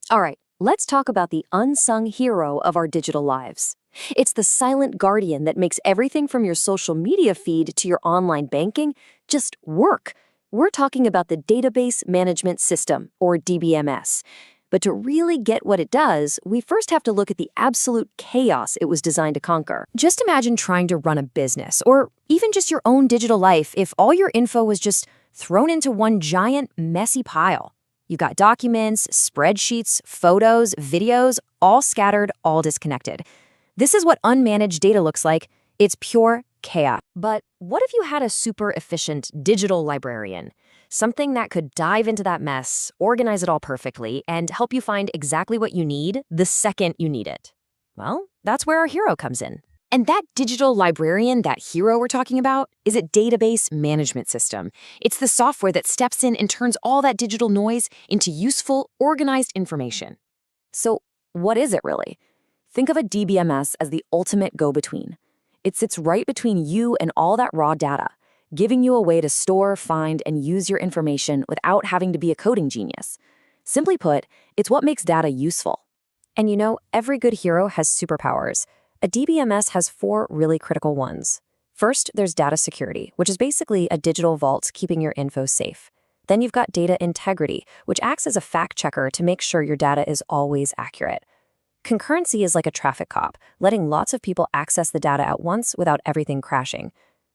All right, let's talk about the unsung hero of our digital lives. It's the silent guardian that makes everything from your social media feed to your online banking just work. We're talking about the Database Management System, or DBMS. But to really get what it does, we first have to look at the absolute chaos it was designed to conquer. Just imagine trying to run a business, or even just your own digital life, if all your info was just thrown into one giant, messy pile. You've got documents, spreadsheets, photos, videos, all scattered, all disconnected. This is what unmanaged data looks like. It's pure chaos. But what if you had a super efficient digital librarian? Something that could dive into that mess, organize it all perfectly, and help you find exactly what you need the second you need it. Well, that's where our hero comes in. And that digital librarian, that hero we're talking about, is a database management system. It's the software that steps in and turns all that digital noise into useful, organized information. So, what is it really? Think of a DBMS as the ultimate go-between. It sits right between you and all that raw data, giving you a way to store, find, and use your information without having to be a coding genius. Simply put, it's what makes data useful. And you know, every good hero has superpowers. A DBMS has 4 really critical ones. First, there's data security, which is basically a digital vault keeping your info safe. Then you've got data integrity, which acts as a fact checker to make sure your data is always accurate. Concurrency is like a traffic cop, letting lots of people access the data at once without everything crashing.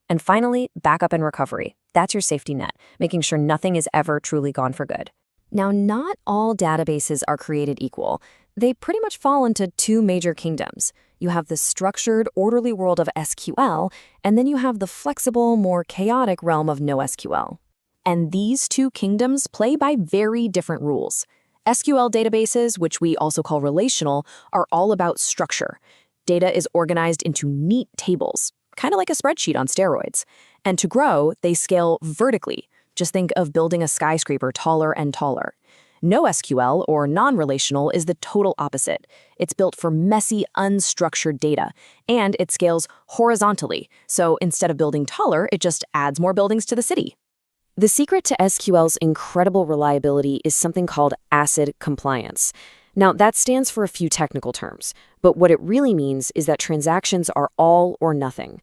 And finally, backup and recovery. That's your safety net, making sure nothing is ever truly gone for good. Now, not all databases are created equal. They pretty much fall into 2 major kingdoms. You have the structured, orderly world of SQL, and then you have the flexible, more chaotic realm of NoSQL. And these 2 kingdoms play by very different rules. SQL databases, which we also call relational, are all about structure. Data is organized into neat tables, kind of like a spreadsheet on steroids. And to grow, they scale vertically. Just think of building a skyscraper taller and taller. NoSQL, or non-relational, is the total opposite. It's built for messy, unstructured data, and it scales horizontally. So instead of building taller, it just adds more buildings to the city. The secret to SQL's incredible reliability is something called ACID compliance. Now, that stands for a few technical terms, but what it really means is that transactions are all or nothing.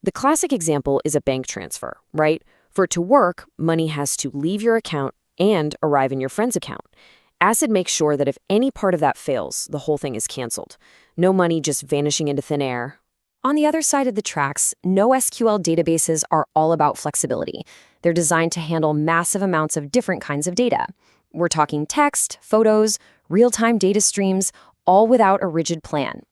The classic example is a bank transfer, right? For it to work, money has to leave your account and arrive in your friend's account. ACID makes sure that if any part of that fails, the whole thing is canceled. No money just vanishing into thin air. On the other side of the tracks, NoSQL databases are all about flexibility. They're designed to handle massive amounts of different kinds of data. We're talking text, photos, real-time data streams, all without a rigid plan.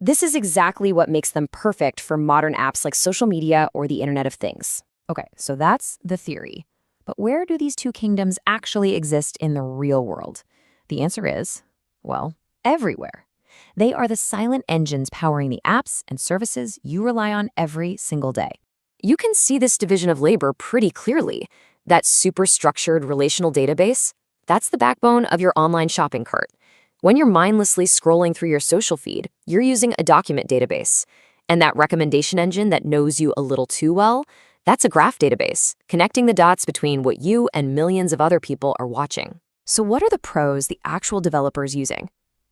This is exactly what makes them perfect for modern apps like social media or the Internet of Things. Okay, so that's the theory. But where do these 2 kingdoms actually exist in the real world? The answer is, well, everywhere. They are the silent engines powering the apps and services you rely on every single day. You can see this division of labor pretty clearly. That super-structured relational database, that's the backbone of your online shopping cart. When you're mindlessly scrolling through your social feed, you're using a document database. And that recommendation engine that knows you a little too well, that's a graph database, connecting the dots between what you and millions of other people are watching. So what are the pros the actual developers using?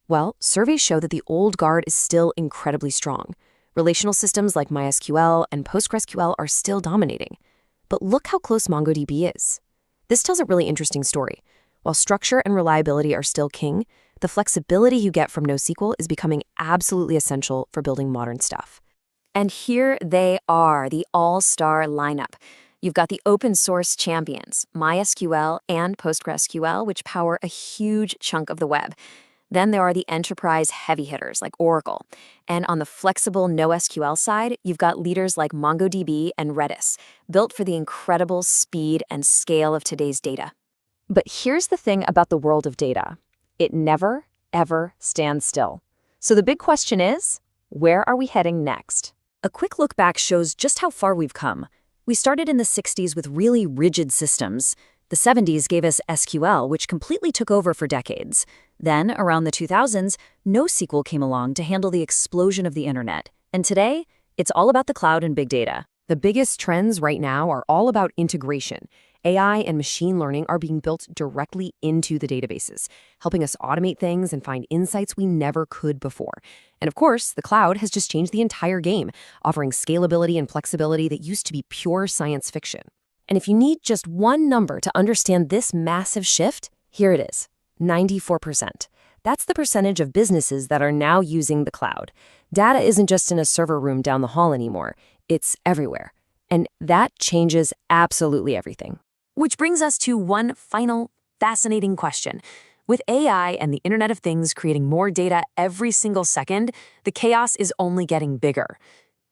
Well, surveys show that the old guard is still incredibly strong. Relational systems like MySQL and PostgreSQL are still dominating. But look how close MongoDB is. This tells a really interesting story. While structure and reliability are still king, the flexibility you get from NoSQL is becoming absolutely essential for building modern stuff. And here they are, the all-star lineup. You've got the open source champions, MySQL and PostgreSQL, which power a huge chunk of the web. Then there are the enterprise heavy hitters like Oracle. And on the flexible NoSQL side, you've got leaders like MongoDB and Redis, built for the incredible speed and scale of today's data. But here's the thing about the world of data. It never, ever stands still. So the big question is, where are we heading next? A quick look back shows just how far we've come. We started in the 60s with really rigid systems. The 70s gave us SQL, which completely took over for decades. Then, around the 2000s, NoSQL came along to handle the explosion of the internet. And today, it's all about the cloud and big data. The biggest trends right now are all about integration. AI and machine learning are being built directly into the databases, helping us automate things and find insights we never could before. And of course, the cloud has just changed the entire game, offering scalability and flexibility that used to be pure science fiction. And if you need just one number to understand this massive shift, here it is, 94%. That's the percentage of businesses that are now using the cloud. Data isn't just in a server room down the hall anymore. It's everywhere. And that changes absolutely everything. Which brings us to one final fascinating question. With AI and the Internet of Things creating more data every single second, the chaos is only getting bigger.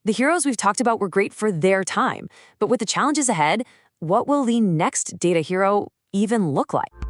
The heroes we've talked about were great for their time, but with the challenges ahead, what will the next data hero even look like?